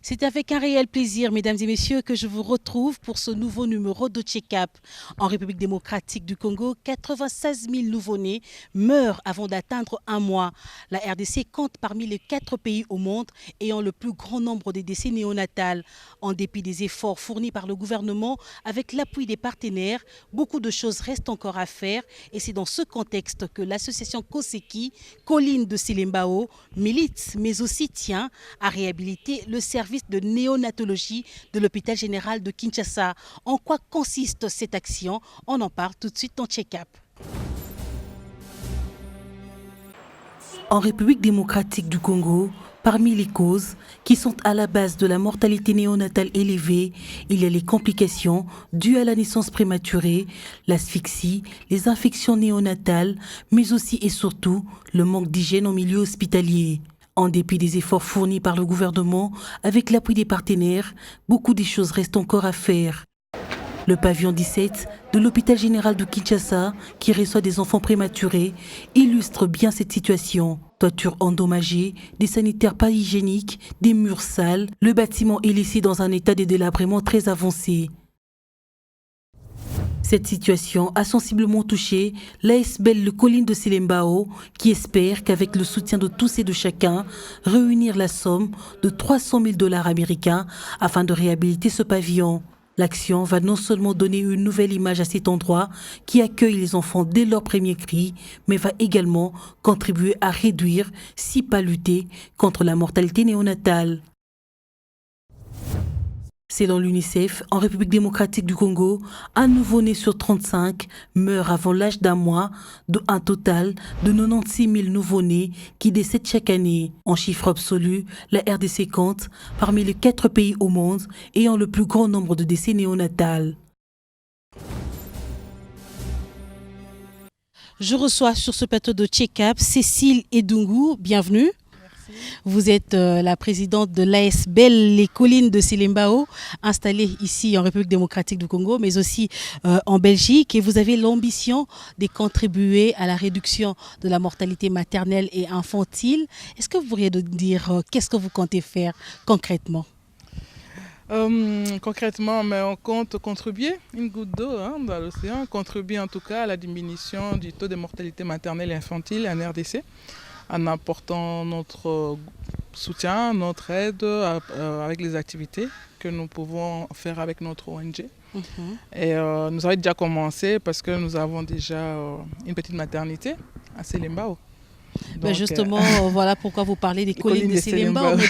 C'est avec un réel plaisir, mesdames et messieurs, que je vous retrouve pour ce nouveau numéro de Check-up. En République démocratique du Congo, 96 000 nouveau-nés meurent avant d'atteindre un mois. La RDC compte parmi les 4 pays au monde ayant le plus grand nombre de décès néonatales. En dépit des efforts fournis par le gouvernement avec l'appui des partenaires, beaucoup de choses restent encore à faire et c'est dans ce contexte que l'association Koseki, Colline de Silembao, milite mais aussi tient à réhabiliter le service de néonatologie de l'hôpital général de Kinshasa. En quoi consiste cette action? On en parle tout de suite dans Check-up. En République démocratique du Congo, parmi les causes qui sont à la base de la mortalité néonatale élevée, il y a les complications dues à la naissance prématurée, l'asphyxie, les infections néonatales, mais aussi et surtout le manque d'hygiène en milieu hospitalier. En dépit des efforts fournis par le gouvernement, avec l'appui des partenaires, beaucoup de choses restent encore à faire. Le pavillon 17 de l'hôpital général de Kinshasa, qui reçoit des enfants prématurés, illustre bien cette situation. Toitures endommagées, des sanitaires pas hygiéniques, des murs sales, le bâtiment est laissé dans un état de délabrement très avancé. Cette situation a sensiblement touché l'ASBL Le Colline de Silembao, qui espère qu'avec le soutien de tous et de chacun, réunir la somme de 300 000 $ américains afin de réhabiliter ce pavillon. L'action va non seulement donner une nouvelle image à cet endroit qui accueille les enfants dès leur premier cri, mais va également contribuer à réduire, si pas lutter, contre la mortalité néonatale. Selon l'UNICEF, en République démocratique du Congo, un nouveau-né sur 35 meurt avant l'âge d'un mois, de un total de 96 000 nouveau-nés qui décèdent chaque année. En chiffre absolu, la RDC compte parmi les 4 pays au monde ayant le plus grand nombre de décès néonatals. Je reçois sur ce plateau de Check-up Cécile Edungu, bienvenue. Vous êtes la présidente de l'ASBL Les Collines de Silembao, installée ici en République démocratique du Congo, mais aussi en Belgique. Et vous avez l'ambition de contribuer à la réduction de la mortalité maternelle et infantile. Est-ce que vous pourriez nous dire qu'est-ce que vous comptez faire concrètement? Concrètement, mais on compte contribuer une goutte d'eau dans l'océan, contribuer en tout cas à la diminution du taux de mortalité maternelle et infantile en RDC, en apportant notre soutien, notre aide avec les activités que nous pouvons faire avec notre ONG. Et nous avons déjà commencé parce que nous avons déjà une petite maternité à Silembao. Ben justement, voilà pourquoi vous parlez des collines de Silembao. Mais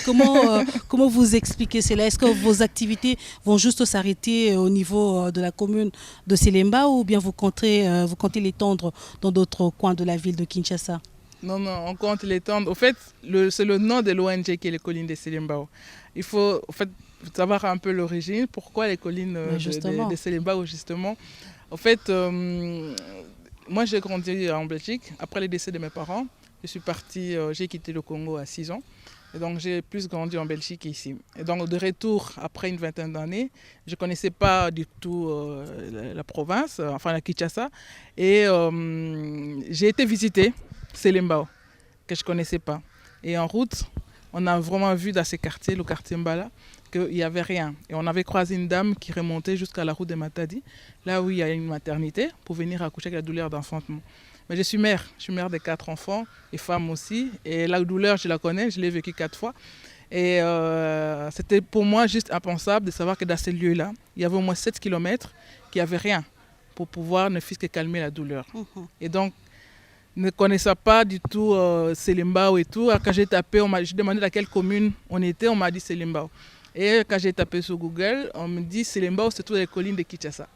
comment vous expliquez cela? Est-ce que vos activités vont juste s'arrêter au niveau de la commune de Silembao ou bien vous comptez l'étendre dans d'autres coins de la ville de Kinshasa? Non, on compte l'étendre. Au fait, c'est le nom de l'ONG qui est les collines de Silembao. Il faut savoir un peu l'origine, pourquoi les collines de Silembao, justement. En fait, moi j'ai grandi en Belgique. Après le décès de mes parents, je suis partie, j'ai quitté le Congo à 6 ans. Et donc j'ai plus grandi en Belgique qu'ici. Et donc de retour, après une vingtaine d'années, je ne connaissais pas du tout la province, enfin la Kinshasa. Et j'ai été visiter Silembao, que je ne connaissais pas. Et en route, on a vraiment vu dans ces quartiers, le quartier Mbala, qu'il n'y avait rien. Et on avait croisé une dame qui remontait jusqu'à la route de Matadi, là où il y a une maternité, pour venir accoucher avec la douleur d'enfantement. Mais je suis mère de 4 enfants, et femme aussi. Et la douleur, je la connais, je l'ai vécue 4 fois. Et c'était pour moi juste impensable de savoir que dans ces lieux-là, il y avait au moins 7 km qu'il n'y avait rien pour pouvoir ne fût-ce que calmer la douleur. Et donc, ne connaissant pas du tout Silembao et tout, quand j'ai tapé, j'ai demandé dans quelle commune on était, on m'a dit Silembao. Et quand j'ai tapé sur Google, on me dit Silembao, c'est toutes les collines de Kinshasa.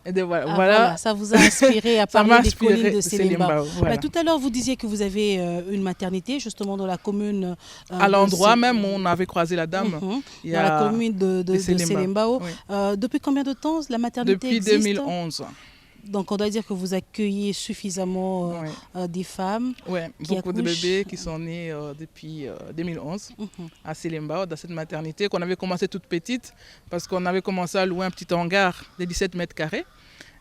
Et de, voilà. Ça vous a inspiré à parler des collines de Silembao. Voilà. Tout à l'heure, vous disiez que vous avez une maternité justement dans la commune. À l'endroit même où on avait croisé la dame. Dans la commune de Silembao. Oui. Depuis combien de temps la maternité existe? Depuis 2011. Donc on doit dire que vous accueillez suffisamment des femmes. Oui, beaucoup de bébés qui sont nés depuis 2011 à Silembao, dans cette maternité qu'on avait commencé toute petite parce qu'on avait commencé à louer un petit hangar de 17 mètres carrés.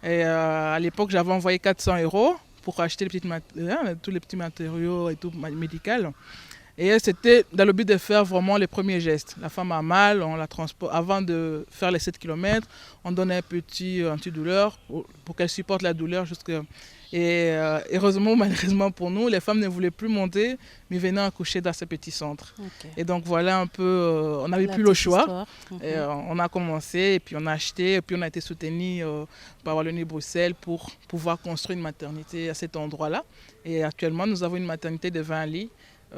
Et à l'époque, j'avais envoyé 400 € pour acheter tous les petits matériaux et tout médical. Et c'était dans le but de faire vraiment les premiers gestes. La femme a mal, on la transporte. Avant de faire les 7 km, on donne un petit antidouleur pour qu'elle supporte la douleur jusqu'à... Et heureusement, malheureusement pour nous, les femmes ne voulaient plus monter, mais venaient accoucher dans ces petits centres. Okay. Et donc voilà un peu, on n'avait plus le choix. Et, on a commencé, et puis on a acheté, et puis on a été soutenu par Wallonie-Bruxelles pour pouvoir construire une maternité à cet endroit-là. Et actuellement, nous avons une maternité de 20 lits.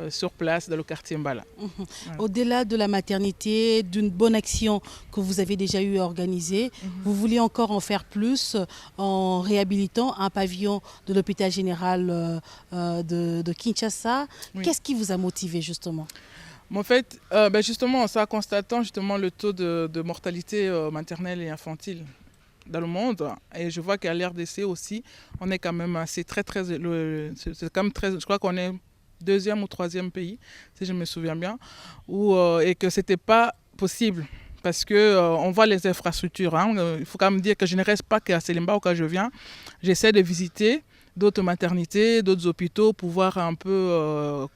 Sur place dans le quartier Mbala. Voilà. Au-delà de la maternité, d'une bonne action que vous avez déjà eu à organiser, vous voulez encore en faire plus en réhabilitant un pavillon de l'hôpital général de Kinshasa. Oui. Qu'est-ce qui vous a motivé justement? En fait, justement, ça constatant justement le taux de mortalité maternelle et infantile dans le monde, et je vois qu'à l'RDC aussi, on est quand même assez c'est quand même très, je crois qu'on est 2e ou 3e pays, si je me souviens bien, et que ce n'était pas possible parce qu'on voit les infrastructures. Il faut quand même dire que je ne reste pas qu'à Selembao quand je viens. J'essaie de visiter d'autres maternités, d'autres hôpitaux pour voir un peu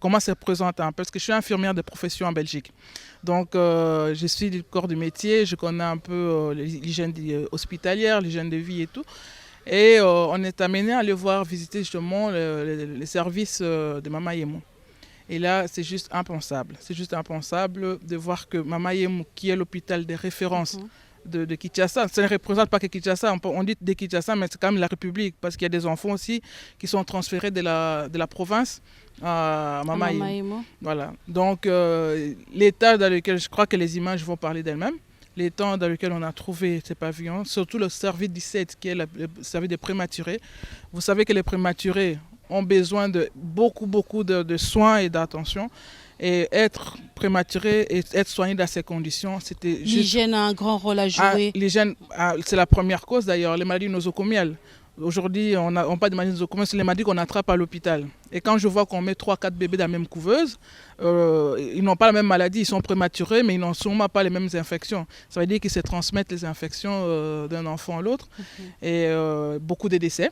comment ça se présente. Parce que je suis infirmière de profession en Belgique. Donc, je suis du corps du métier, je connais un peu l'hygiène hospitalière, l'hygiène de vie et tout. Et on est amené à aller voir visiter justement les services de Mama Yemo. Et là, c'est juste impensable. C'est juste impensable de voir que Mama Yemo, qui est l'hôpital de référence de Kinshasa, ça ne représente pas que Kinshasa, on dit de Kinshasa, mais c'est quand même la République, parce qu'il y a des enfants aussi qui sont transférés de la province à Mama Yemo. Voilà. Donc, l'état dans lequel je crois que les images vont parler d'elles-mêmes. Les temps dans lesquels on a trouvé ces pavillons, surtout le service 17 qui est le service des prématurés. Vous savez que les prématurés ont besoin de beaucoup de soins et d'attention. Et être prématuré et être soigné dans ces conditions, c'était juste... L'hygiène a un grand rôle à jouer. L'hygiène, c'est la première cause d'ailleurs, les maladies nosocomiales. Aujourd'hui, on parle de maladies nosocomiales, c'est les maladies qu'on attrape à l'hôpital. Et quand je vois qu'on met 3-4 bébés dans la même couveuse, ils n'ont pas la même maladie, ils sont prématurés, mais ils n'ont sûrement pas les mêmes infections. Ça veut dire qu'ils se transmettent les infections d'un enfant à l'autre. Et beaucoup de décès.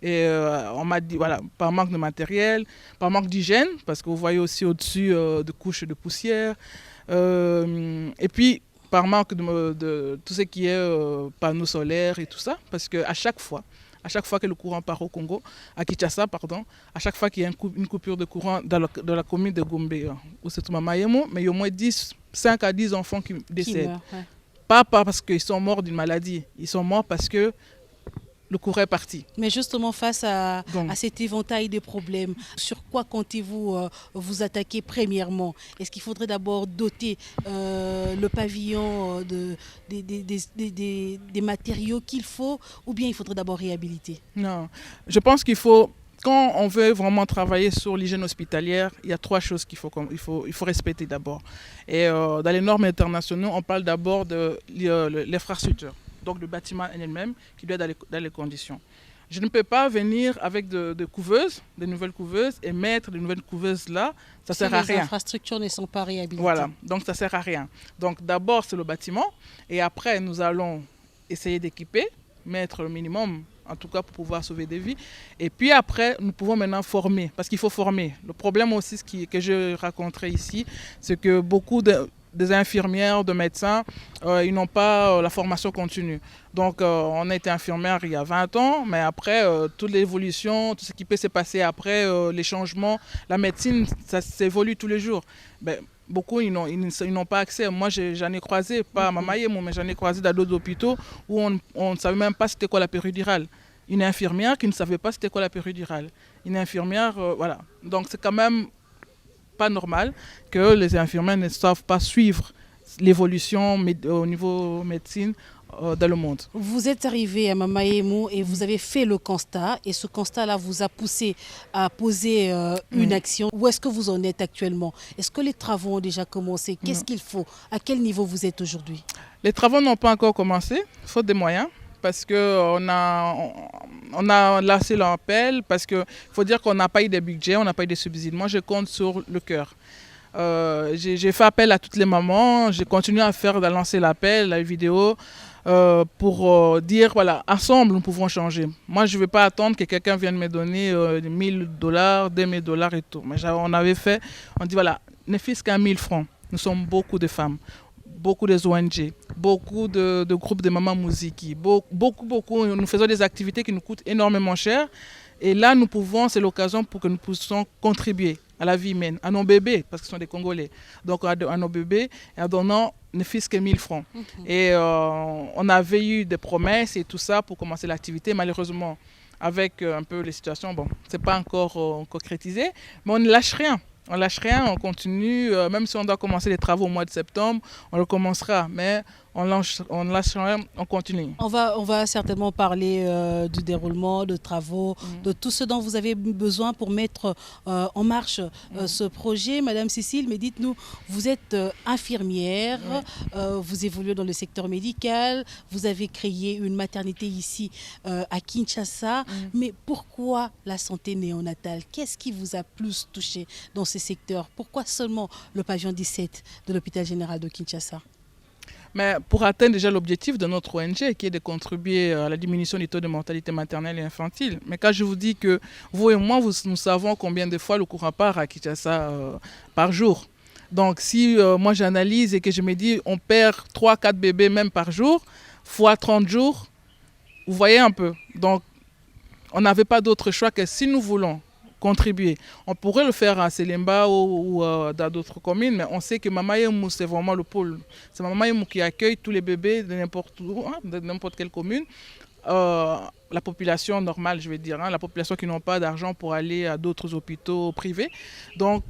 Et on m'a dit, voilà, par manque de matériel, par manque d'hygiène, parce que vous voyez aussi au-dessus de couches de poussière. Et puis, par manque de tout ce qui est panneaux solaires et tout ça, parce qu'à chaque fois que le courant part au Congo, à Kinshasa, pardon, à chaque fois qu'il y a une coupure de courant dans la commune de Gombe, où c'est Mama Yemo, mais il y a au moins 5 à 10 enfants qui décèdent. Pas parce qu'ils sont morts d'une maladie, ils sont morts parce que le courant est parti. Mais justement, face à cet éventail de problèmes, sur quoi comptez-vous vous attaquer premièrement? Est-ce qu'il faudrait d'abord doter le pavillon des matériaux qu'il faut, ou bien il faudrait d'abord réhabiliter? Non, je pense qu'il faut... Quand on veut vraiment travailler sur l'hygiène hospitalière, il y a 3 choses qu'il faut respecter d'abord. Et dans les normes internationales, on parle d'abord de l'infrastructure. Donc le bâtiment en elle-même qui doit être dans les conditions. Je ne peux pas venir avec de nouvelles couveuses et mettre de nouvelles couveuses là, ça ne sert à rien. Les infrastructures ne sont pas réhabilitées. Voilà, donc ça ne sert à rien. Donc d'abord c'est le bâtiment et après nous allons essayer d'équiper, mettre le minimum en tout cas pour pouvoir sauver des vies. Et puis après, nous pouvons maintenant former, parce qu'il faut former. Le problème aussi que je raconterai ici, c'est que beaucoup des infirmières, de médecins, ils n'ont pas la formation continue. Donc, on a été infirmière il y a 20 ans, mais après, toute l'évolution, tout ce qui peut se passer après, les changements, la médecine, ça s'évolue tous les jours. Ben, beaucoup, ils n'ont pas accès. Moi, j'en ai croisé, pas à Mama Yemo, mais j'en ai croisé dans d'autres hôpitaux où on ne savait même pas c'était quoi la péridurale. Une infirmière qui ne savait pas c'était quoi la péridurale. Une infirmière, voilà. Donc, c'est quand même pas normal que les infirmières ne savent pas suivre l'évolution au niveau médecine dans le monde. Vous êtes arrivé à Mama Yemo et vous avez fait le constat, et ce constat-là vous a poussé à poser une action. Où est-ce que vous en êtes actuellement? Est-ce que les travaux ont déjà commencé? Qu'est-ce qu'il faut? À quel niveau vous êtes aujourd'hui? Les travaux n'ont pas encore commencé, faute de moyens, parce qu'on a lancé l'appel, parce qu'il faut dire qu'on n'a pas eu de budget, on n'a pas eu de subsides. Moi, je compte sur le cœur. J'ai fait appel à toutes les mamans, j'ai continué à lancer l'appel, la vidéo. pour dire, voilà, ensemble, nous pouvons changer. Moi, je ne vais pas attendre que quelqu'un vienne me donner $1 000, $2 000 et tout. Mais on avait fait, on dit, voilà, ne fût-ce qu'à 1 000 francs. Nous sommes beaucoup de femmes, beaucoup de ONG, beaucoup de groupes de mamans musique, beaucoup. Nous faisons des activités qui nous coûtent énormément cher. Et là, nous pouvons, c'est l'occasion pour que nous puissions contribuer à la vie humaine, à nos bébés, parce que ce sont des Congolais. Donc à nos bébés, en donnant ne fût-ce que 1 000 francs. Et on avait eu des promesses et tout ça pour commencer l'activité. Malheureusement, avec un peu les situations, bon, c'est pas encore concrétisé, mais on ne lâche rien. On lâche rien, on continue, même si on doit commencer les travaux au mois de septembre, on le commencera, mais on lâche rien, on continue. On va certainement parler du déroulement, de travaux, de tout ce dont vous avez besoin pour mettre en marche ce projet. Madame Cécile, mais dites-nous, vous êtes infirmière, vous évoluez dans le secteur médical, vous avez créé une maternité ici à Kinshasa, mais pourquoi la santé néonatale? Qu'est-ce qui vous a plus touché dans ces secteurs? Pourquoi seulement le pavillon 17 de l'hôpital général de Kinshasa? Mais pour atteindre déjà l'objectif de notre ONG, qui est de contribuer à la diminution du taux de mortalité maternelle et infantile. Mais quand je vous dis que vous et moi, nous savons combien de fois le courant part à Kinshasa par jour. Donc si moi j'analyse et que je me dis on perd 3-4 bébés même par jour, fois 30 jours, vous voyez un peu. Donc on n'avait pas d'autre choix que si nous voulons contribuer. On pourrait le faire à Selemba ou dans d'autres communes, mais on sait que Mama Yemou, c'est vraiment le pôle. C'est Mama Yemou qui accueille tous les bébés de n'importe où, de n'importe quelle commune. La population normale, je vais dire, la population qui n'ont pas d'argent pour aller à d'autres hôpitaux privés. Donc,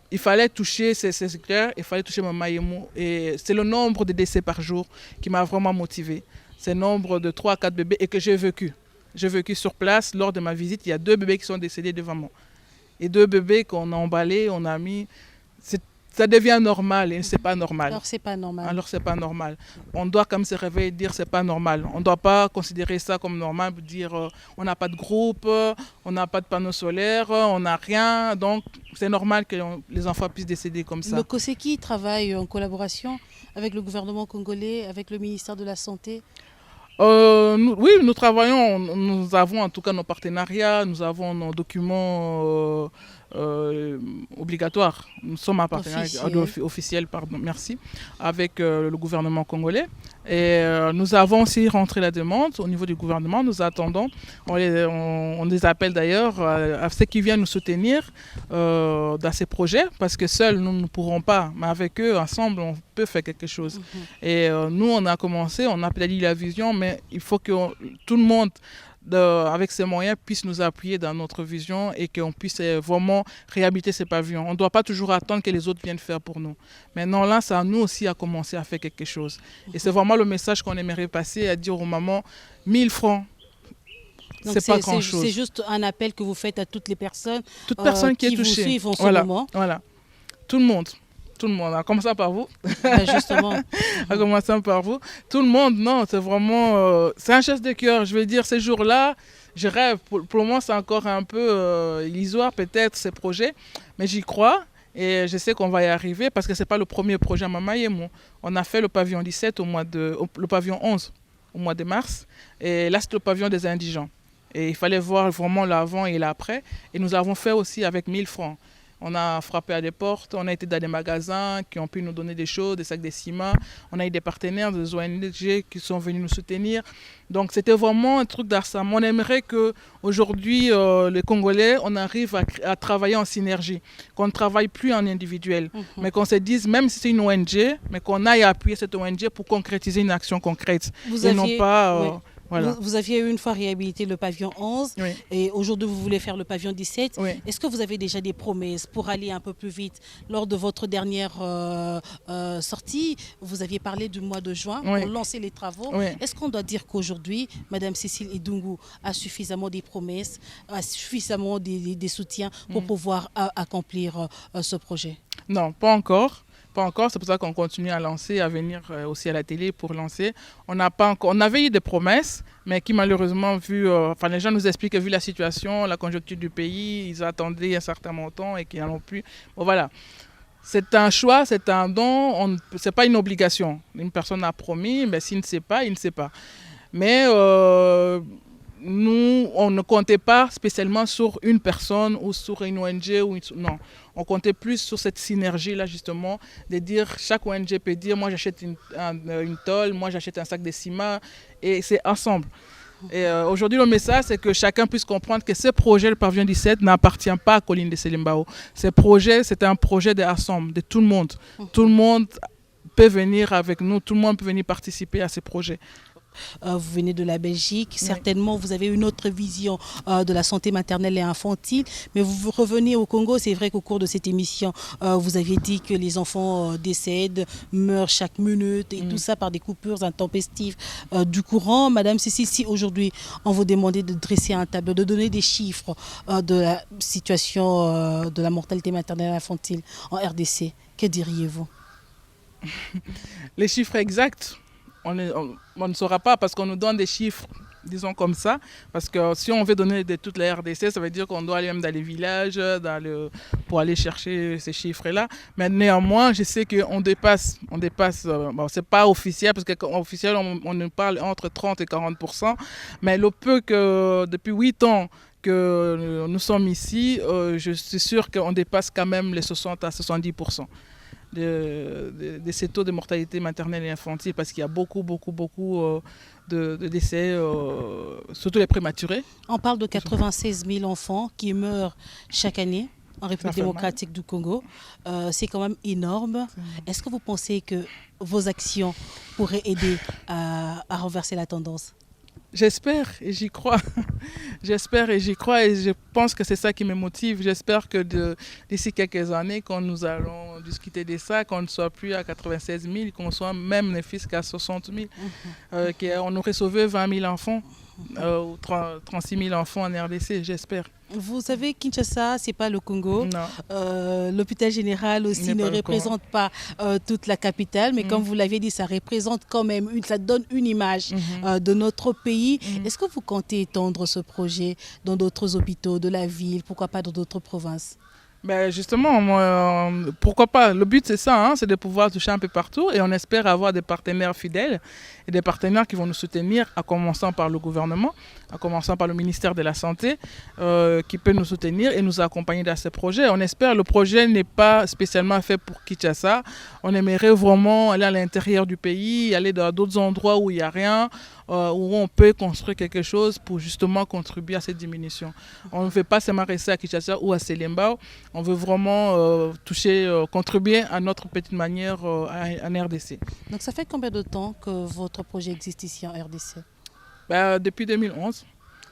il fallait toucher ces secteurs, il fallait toucher Mama Yemou. Et c'est le nombre de décès par jour qui m'a vraiment motivé. C'est le nombre de 3 à 4 bébés et que j'ai vécu. J'ai vécu sur place lors de ma visite. Il y a 2 bébés qui sont décédés devant moi. Et 2 bébés qu'on a emballés, on a mis. Ça devient normal et c'est pas normal. Alors c'est pas normal. Alors c'est pas normal. On doit comme se réveiller et dire c'est pas normal. On ne doit pas considérer ça comme normal, dire on n'a pas de groupe, on n'a pas de panneau solaire, on n'a rien. Donc c'est normal que les enfants puissent décéder comme ça. Le COSECI travaille en collaboration avec le gouvernement congolais, avec le ministère de la Santé. Oui, nous travaillons, nous avons en tout cas nos partenariats, nous avons nos documents obligatoires. Nous sommes un partenariat officiel, merci, avec le gouvernement congolais. Et nous avons aussi rentré la demande au niveau du gouvernement. Nous attendons, on les appelle d'ailleurs à ceux qui viennent nous soutenir dans ces projets, parce que seuls nous ne pourrons pas, mais avec eux, ensemble, on peut faire quelque chose. Et nous, on a commencé, on a peut-être la vision, mais il faut que tout le monde, avec ses moyens, puisse nous appuyer dans notre vision et qu'on puisse vraiment réhabiliter ces pavillons. On ne doit pas toujours attendre que les autres viennent faire pour nous. Maintenant, là, c'est à nous aussi à commencer à faire quelque chose. Et c'est vraiment le message qu'on aimerait passer, à dire aux mamans, 1 000 francs. C'est pas grand-chose. C'est juste un appel que vous faites à toutes les personnes, qui vous suivent en ce moment. Voilà, tout le monde. Tout le monde, en commençant par vous. Justement. En commençant par vous. Tout le monde, non, c'est vraiment... c'est un geste de cœur. Je veux dire, ces jours-là, je rêve. Pour le moment, c'est encore un peu illusoire, peut-être, ces projets. Mais j'y crois et je sais qu'on va y arriver parce que ce n'est pas le premier projet à Mama Yemou. On a fait le pavillon 17 le pavillon 11 au mois de mars. Et là, c'est le pavillon des indigents. Et il fallait voir vraiment l'avant et l'après. Et nous avons fait aussi avec 1 000 francs. On a frappé à des portes, on a été dans des magasins qui ont pu nous donner des choses, des sacs de ciment. On a eu des partenaires, des ONG qui sont venus nous soutenir. Donc c'était vraiment un truc d'Arsam. On aimerait qu'aujourd'hui, les Congolais, on arrive à travailler en synergie, qu'on ne travaille plus en individuel, mais qu'on se dise, même si c'est une ONG, mais qu'on aille appuyer cette ONG pour concrétiser une action concrète. Non pas... Voilà. Vous aviez une fois réhabilité le pavillon 11 et aujourd'hui vous voulez faire le pavillon 17. Est-ce que vous avez déjà des promesses pour aller un peu plus vite? Lors de votre dernière sortie, vous aviez parlé du mois de juin pour lancer les travaux. Est-ce qu'on doit dire qu'aujourd'hui, Madame Cécile Edungu a suffisamment des promesses, a suffisamment des soutiens pour pouvoir accomplir ce projet? Non, pas encore. Pas encore, c'est pour ça qu'on continue à lancer, à venir aussi à la télé pour lancer. On avait eu des promesses, mais qui malheureusement, les gens nous expliquent que vu la situation, la conjoncture du pays, ils attendaient un certain montant et qu'ils n'en ont plus. Bon voilà, c'est un choix, c'est un don, ce n'est pas une obligation. Une personne a promis, mais s'il ne sait pas, il ne sait pas. Mais nous, on ne comptait pas spécialement sur une personne ou sur une ONG. Non, on comptait plus sur cette synergie-là, justement, de dire, chaque ONG peut dire, moi j'achète une tôle, moi j'achète un sac de ciment, et c'est ensemble. Et aujourd'hui, le message, c'est que chacun puisse comprendre que ce projet, le pavillon 17, n'appartient pas à Colline de Selimbao. Ce projet, c'est un projet d'ensemble, de tout le monde. Tout le monde peut venir avec nous, tout le monde peut venir participer à ce projet. Vous venez de la Belgique, certainement vous avez une autre vision de la santé maternelle et infantile, mais vous revenez au Congo. C'est vrai qu'au cours de cette émission, vous aviez dit que les enfants décèdent, meurent chaque minute et tout ça par des coupures intempestives du courant. Madame Cécile, si aujourd'hui on vous demandait de dresser un tableau, de donner des chiffres de la situation de la mortalité maternelle et infantile en RDC, que diriez-vous? Les chiffres exacts, on ne saura pas parce qu'on nous donne des chiffres, disons comme ça, parce que si on veut donner de toute la RDC, ça veut dire qu'on doit aller même dans les villages pour aller chercher ces chiffres-là. Mais néanmoins, je sais qu'on dépasse, bon, c'est pas officiel, parce qu'officiel, on nous parle entre 30 et 40%, mais le peu que depuis 8 ans que nous sommes ici, je suis sûr qu'on dépasse quand même les 60 à 70%. De ces taux de mortalité maternelle et infantile, parce qu'il y a beaucoup de décès, surtout les prématurés. On parle de 96 000 enfants qui meurent chaque année en République démocratique du Congo. C'est quand même énorme. Est-ce que vous pensez que vos actions pourraient aider à renverser la tendance? J'espère et j'y crois. J'espère et j'y crois, et je pense que c'est ça qui me motive. J'espère que d'ici quelques années, quand nous allons discuter de ça, qu'on ne soit plus à 96 000, qu'on soit même ne fût qu'à 60 000, qu'on aurait sauvé 20 000 enfants ou 36 000 enfants en RDC, j'espère. Vous savez, Kinshasa, ce n'est pas le Congo. L'hôpital général aussi ne représente pas toute la capitale, mais comme vous l'aviez dit, ça représente quand même, ça donne une image de notre pays. Est-ce que vous comptez étendre ce projet dans d'autres hôpitaux de la ville, pourquoi pas dans d'autres provinces? Ben justement, pourquoi pas? Le but, c'est ça, c'est de pouvoir toucher un peu partout, et on espère avoir des partenaires fidèles et des partenaires qui vont nous soutenir, à commencer par le gouvernement, à commencer par le ministère de la Santé, qui peut nous soutenir et nous accompagner dans ce projet. On espère que le projet n'est pas spécialement fait pour Kinshasa. On aimerait vraiment aller à l'intérieur du pays, aller dans d'autres endroits où il n'y a rien, où on peut construire quelque chose pour justement contribuer à cette diminution. On ne veut pas seulement rester à Kinshasa ou à Selimbao. On veut vraiment contribuer à notre petite manière en RDC. Donc ça fait combien de temps que votre projet existe ici en RDC? Depuis 2011,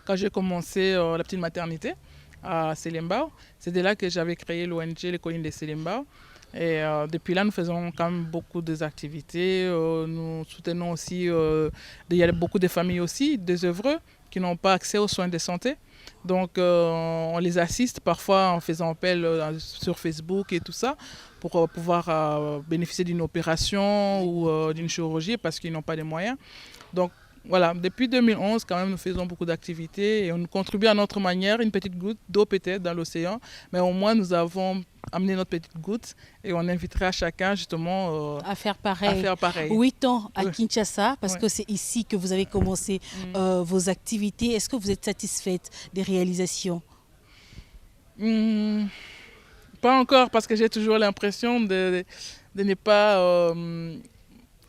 quand j'ai commencé la petite maternité à Selimbao, c'est de là que j'avais créé l'ONG Les Collines de Selimbao. Et depuis là, nous faisons quand même beaucoup d'activités. Nous soutenons aussi, il y a beaucoup de familles aussi, des œuvreux qui n'ont pas accès aux soins de santé. Donc on les assiste parfois en faisant appel sur Facebook et tout ça pour pouvoir bénéficier d'une opération ou d'une chirurgie parce qu'ils n'ont pas les moyens. Donc voilà, depuis 2011, quand même, nous faisons beaucoup d'activités et on contribue à notre manière, une petite goutte d'eau peut-être dans l'océan, mais au moins nous avons amené notre petite goutte et on invitera chacun justement à faire pareil. 8 ans à Kinshasa, parce que c'est ici que vous avez commencé vos activités. Est-ce que vous êtes satisfaite des réalisations? Pas encore, parce que j'ai toujours l'impression de ne pas...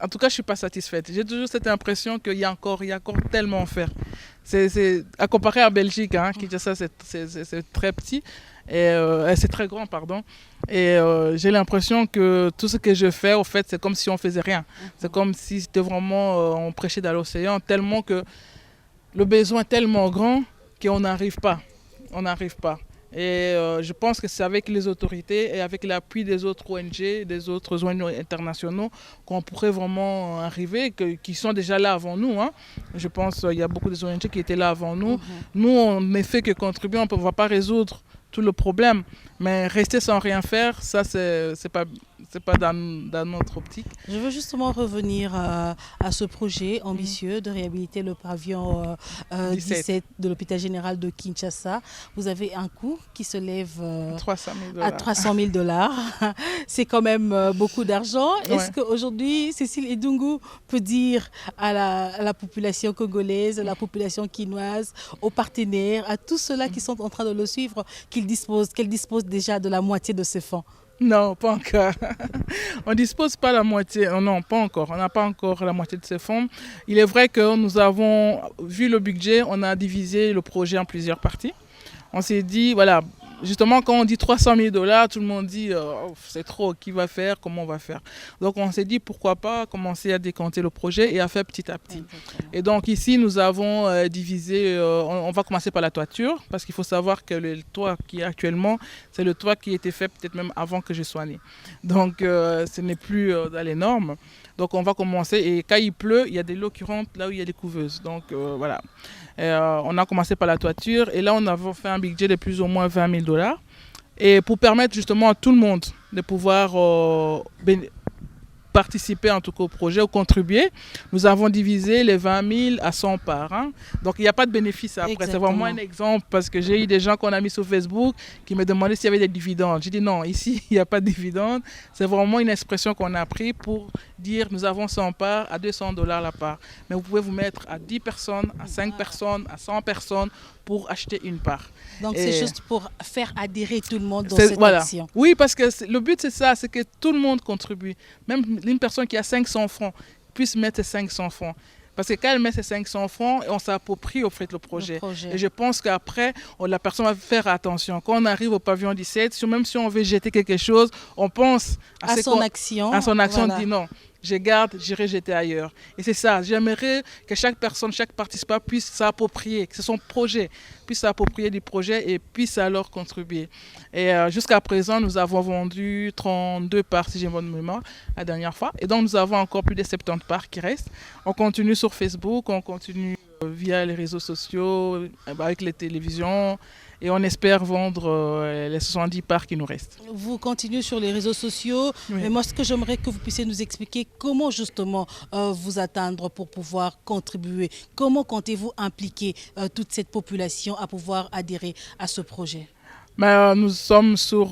En tout cas, je ne suis pas satisfaite. J'ai toujours cette impression qu'il y a encore tellement à faire. À comparer à Belgique, Kinshasa, c'est très petit, et c'est très grand, pardon. Et j'ai l'impression que tout ce que je fais, au fait, c'est comme si on ne faisait rien. C'est comme si c'était vraiment, on prêchait dans l'océan, tellement que le besoin est tellement grand qu'on n'arrive pas. On n'arrive pas. Et je pense que c'est avec les autorités et avec l'appui des autres ONG, des autres ONG internationaux qu'on pourrait vraiment arriver, qui sont déjà là avant nous. Je pense qu'il y a beaucoup de ONG qui étaient là avant nous. Nous, on ne fait que contribuer, on ne va pas résoudre tout le problème. Mais rester sans rien faire, ça, c'est pas c'est pas dans notre optique. Je veux justement revenir à ce projet ambitieux de réhabiliter le pavillon 17 de l'hôpital général de Kinshasa. Vous avez un coût qui se lève à 300 000 $. C'est quand même beaucoup d'argent. Ouais. Est-ce qu'aujourd'hui, Cécile Edungu peut dire à la population congolaise, à la population quinoise, aux partenaires, à tous ceux-là qui sont en train de le suivre, qu'elle dispose déjà de la moitié de ces fonds? Non, pas encore. On ne dispose pas la moitié. Non, pas encore. On n'a pas encore la moitié de ces fonds. Il est vrai que nous avons, vu le budget, on a divisé le projet en plusieurs parties. On s'est dit, voilà, justement, quand on dit 300 000 $, tout le monde dit c'est trop, qui va faire, comment on va faire. Donc on s'est dit pourquoi pas commencer à décanter le projet et à faire petit à petit. Exactement. Et donc ici nous avons divisé, on va commencer par la toiture, parce qu'il faut savoir que le toit qui est actuellement, c'est le toit qui a été fait peut-être même avant que je sois née. Donc ce n'est plus dans les normes. Donc on va commencer, et quand il pleut, il y a de l'eau qui rentre là où il y a des couveuses. Donc voilà. On a commencé par la toiture, et là on a fait un budget de plus ou moins 20 000 $. Et pour permettre justement à tout le monde de pouvoir participer en tout cas au projet ou contribuer, nous avons divisé les 20 000 à 100 parts. Hein. Donc il n'y a pas de bénéfice après. Exactement. C'est vraiment un exemple, parce que j'ai eu des gens qu'on a mis sur Facebook qui me demandaient s'il y avait des dividendes. J'ai dit non, ici il n'y a pas de dividendes. C'est vraiment une expression qu'on a pris pour dire nous avons 100 parts à 200 $ la part. Mais vous pouvez vous mettre à 10 personnes, à 5 personnes, à 100 personnes pour acheter une part. Donc c'est juste pour faire adhérer tout le monde dans cette action. Oui, parce que le but c'est ça, c'est que tout le monde contribue. Même une personne qui a 500 francs puisse mettre ses 500 francs. Parce que quand elle met ses 500 francs, on s'approprie au fait le projet. Et je pense qu'après, la personne va faire attention. Quand on arrive au pavillon 17, même si on veut jeter quelque chose, on pense à son action. À son action, voilà. On dit non. Je garde, j'irai jeter ailleurs. Et c'est ça, j'aimerais que chaque personne, chaque participant puisse s'approprier, que c'est son projet, puisse s'approprier du projet et puisse alors contribuer. Et jusqu'à présent, nous avons vendu 32 parts, si j'ai bonne mémoire, la dernière fois. Et donc, nous avons encore plus de 70 parts qui restent. On continue sur Facebook, on continue via les réseaux sociaux, avec les télévisions. Et on espère vendre les 70 parts qui nous restent. Vous continuez sur les réseaux sociaux, oui. Mais moi ce que j'aimerais que vous puissiez nous expliquer, comment justement vous atteindre pour pouvoir contribuer. Comment comptez-vous impliquer toute cette population à pouvoir adhérer à ce projet? Nous sommes sur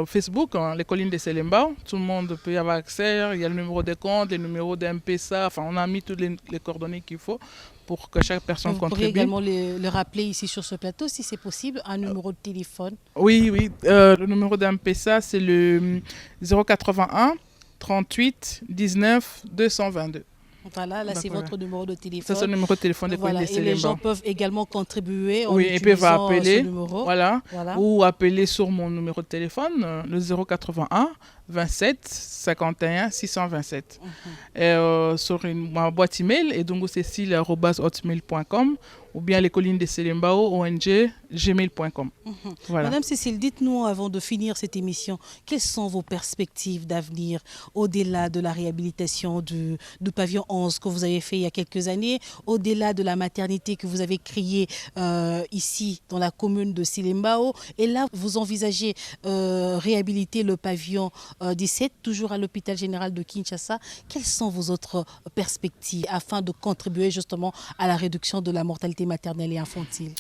Facebook, hein, les collines de Selembao. Tout le monde peut y avoir accès. Il y a le numéro de compte, les numéros d'M-Pesa. Enfin, on a mis toutes les coordonnées qu'il faut pour que chaque personne contribue. Vous pourriez également le rappeler ici sur ce plateau, si c'est possible, un numéro de téléphone. Oui. Le numéro d'M-Pesa, c'est le 081 38 19 222. Voilà, là c'est votre numéro de téléphone. C'est ce numéro de téléphone des collines de Selembao. Et les gens peuvent également contribuer en utilisant ils peuvent appeler, ce numéro. Voilà. Ou appeler sur mon numéro de téléphone, le 081 27 51 627. Et sur ma boîte email, edungocecile@hotmail.com, ou bien les collines de Selembao, ong@gmail.com. Voilà. Madame Cécile, dites-nous avant de finir cette émission, quelles sont vos perspectives d'avenir au-delà de la réhabilitation du pavillon 11 que vous avez fait il y a quelques années, au-delà de la maternité que vous avez créée ici dans la commune de Selembao, et là vous envisagez réhabiliter le pavillon 17, toujours à l'hôpital général de Kinshasa. Quelles sont vos autres perspectives afin de contribuer justement à la réduction de la mortalité maternelle et infantile?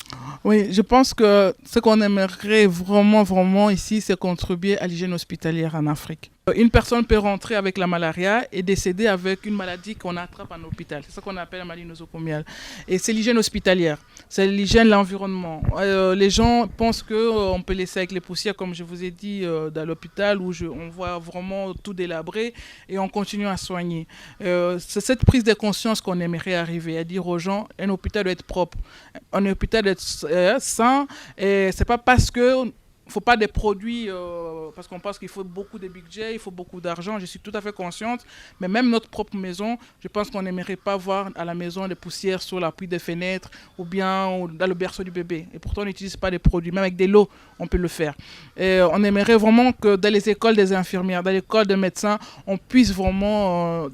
Oui, je pense que ce qu'on aimerait vraiment ici, c'est contribuer à l'hygiène hospitalière en Afrique. Une personne peut rentrer avec la malaria et décéder avec une maladie qu'on attrape en hôpital. C'est ça qu'on appelle la maladie nosocomiale. Et c'est l'hygiène hospitalière, c'est l'hygiène de l'environnement. Les gens pensent qu'on peut laisser avec les poussières, comme je vous ai dit, dans l'hôpital où on voit vraiment tout délabré et on continue à soigner. C'est cette prise de conscience qu'on aimerait arriver à dire aux gens, un hôpital doit être propre, un hôpital doit être sain, et c'est pas parce que il ne faut pas des produits parce qu'on pense qu'il faut beaucoup de budget, il faut beaucoup d'argent. Je suis tout à fait consciente. Mais même notre propre maison, je pense qu'on n'aimerait pas voir à la maison des poussières sur l'appui des fenêtres ou bien dans le berceau du bébé. Et pourtant, on n'utilise pas des produits. Même avec des lots, on peut le faire. Et on aimerait vraiment que dans les écoles des infirmières, dans les écoles des médecins, on puisse vraiment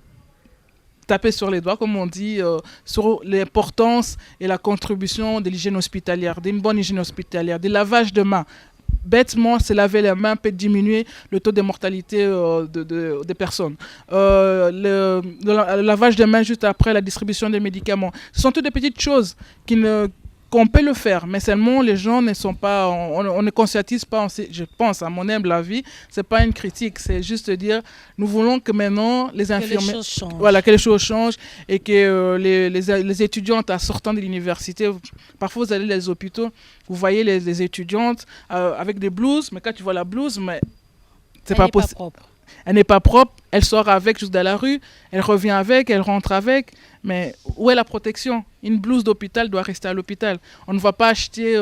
taper sur les doigts, comme on dit, sur l'importance et la contribution de l'hygiène hospitalière, d'une bonne hygiène hospitalière, du lavage de mains. bêtement se laver les mains peut diminuer le taux de mortalité des personnes. Le lavage des mains juste après la distribution des médicaments. Ce sont toutes des petites choses qu'on peut le faire, mais seulement les gens ne sont pas, on ne conscientise pas, je pense, à mon humble avis, c'est pas une critique, c'est juste dire, nous voulons que maintenant les infirmiers, que les choses changent et que les étudiantes en sortant de l'université, parfois vous allez dans les hôpitaux, vous voyez les étudiantes avec des blouses, mais quand tu vois la blouse, mais c'est pas possible. Elle n'est pas propre, elle sort avec juste dans la rue, elle revient avec, elle rentre avec. Mais où est la protection? Une blouse d'hôpital doit rester à l'hôpital. On ne va pas acheter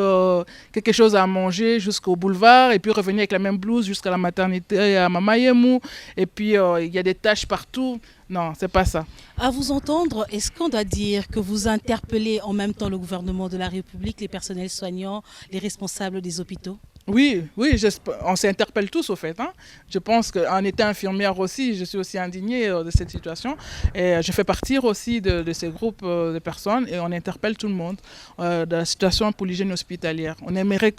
quelque chose à manger jusqu'au boulevard et puis revenir avec la même blouse jusqu'à la maternité à Mama Yemou. Et puis il y a des taches partout. Non, c'est pas ça. À vous entendre, est-ce qu'on doit dire que vous interpellez en même temps le gouvernement de la République, les personnels soignants, les responsables des hôpitaux? Oui, on s'interpelle tous au fait. Hein. Je pense qu'en étant infirmière aussi, je suis aussi indignée de cette situation. Et je fais partie aussi de ces groupes de personnes et on interpelle tout le monde de la situation pour l'hygiène hospitalière. On aimerait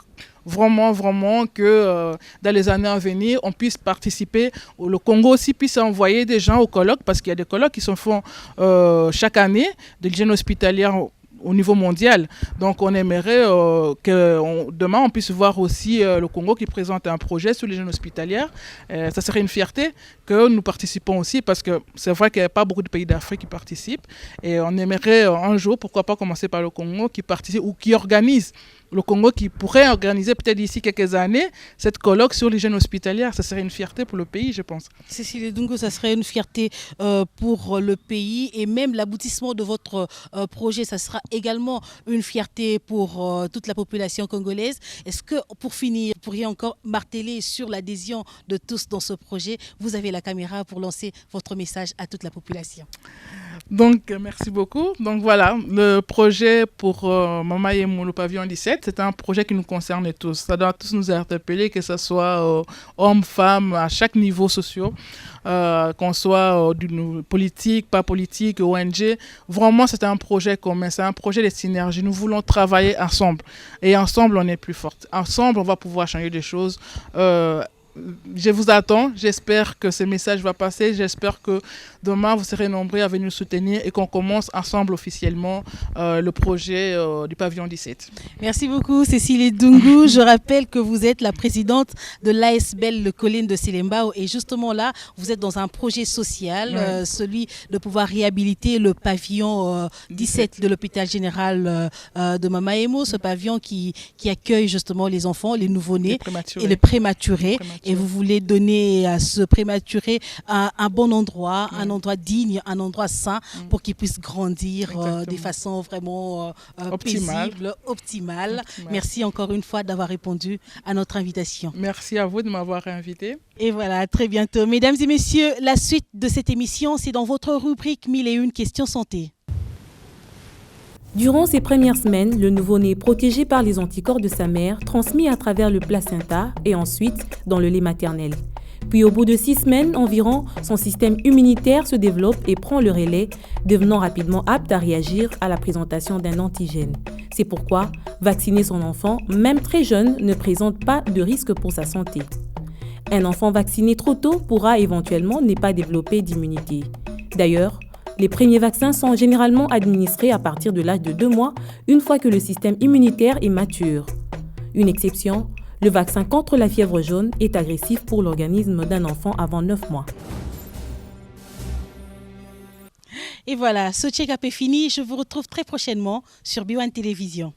vraiment que dans les années à venir, on puisse participer. Le Congo aussi puisse envoyer des gens au colloque parce qu'il y a des colloques qui se font chaque année de l'hygiène hospitalière au niveau mondial. Donc on aimerait que demain on puisse voir aussi le Congo qui présente un projet sur les jeunes hospitalières. Ça serait une fierté que nous participons aussi parce que c'est vrai qu'il n'y a pas beaucoup de pays d'Afrique qui participent et on aimerait un jour, pourquoi pas commencer par le Congo qui participe ou qui organise. Le Congo qui pourrait organiser peut-être d'ici quelques années cette colloque sur l'hygiène hospitalière. Ça serait une fierté pour le pays, je pense. Cécile Dungu, ça serait une fierté pour le pays et même l'aboutissement de votre projet, ça sera également une fierté pour toute la population congolaise. Est-ce que, pour finir, vous pourriez encore marteler sur l'adhésion de tous dans ce projet? Vous avez la caméra pour lancer votre message à toute la population. Donc, merci beaucoup. Donc voilà, le projet pour Mama Yemou, le pavillon 17, c'est un projet qui nous concerne tous. Ça doit tous nous interpeller, que ce soit hommes, femmes, à chaque niveau social, qu'on soit politique, pas politique, ONG. Vraiment, c'est un projet commun, c'est un projet de synergie. Nous voulons travailler ensemble. Et ensemble, on est plus fort. Ensemble, on va pouvoir changer des choses. Je vous attends, j'espère que ce message va passer, j'espère que demain vous serez nombreux à venir nous soutenir et qu'on commence ensemble officiellement le projet du pavillon 17. Merci beaucoup Cécile Dungu. Je rappelle que vous êtes la présidente de l'ASBEL Le Colline de Selembao et justement là vous êtes dans un projet social, celui de pouvoir réhabiliter le pavillon 17 de l'hôpital général de Mama Yemou, ce pavillon qui accueille justement les enfants, les nouveau-nés et les prématurés. Et vous voulez donner à ce prématuré un bon endroit, un endroit digne, un endroit sain pour qu'il puisse grandir de façon vraiment paisible, optimale. Merci encore une fois d'avoir répondu à notre invitation. Merci à vous de m'avoir invité. Et voilà, à très bientôt. Mesdames et messieurs, la suite de cette émission, c'est dans votre rubrique 1001 questions santé. Durant ces premières semaines, le nouveau-né protégé par les anticorps de sa mère transmis à travers le placenta et ensuite dans le lait maternel. Puis au bout de 6 semaines environ, son système immunitaire se développe et prend le relais, devenant rapidement apte à réagir à la présentation d'un antigène. C'est pourquoi vacciner son enfant, même très jeune, ne présente pas de risque pour sa santé. Un enfant vacciné trop tôt pourra éventuellement ne pas développer d'immunité. D'ailleurs, les premiers vaccins sont généralement administrés à partir de l'âge de 2 mois, une fois que le système immunitaire est mature. Une exception, le vaccin contre la fièvre jaune est agressif pour l'organisme d'un enfant avant 9 mois. Et voilà, ce check-up est fini. Je vous retrouve très prochainement sur B1 Télévision.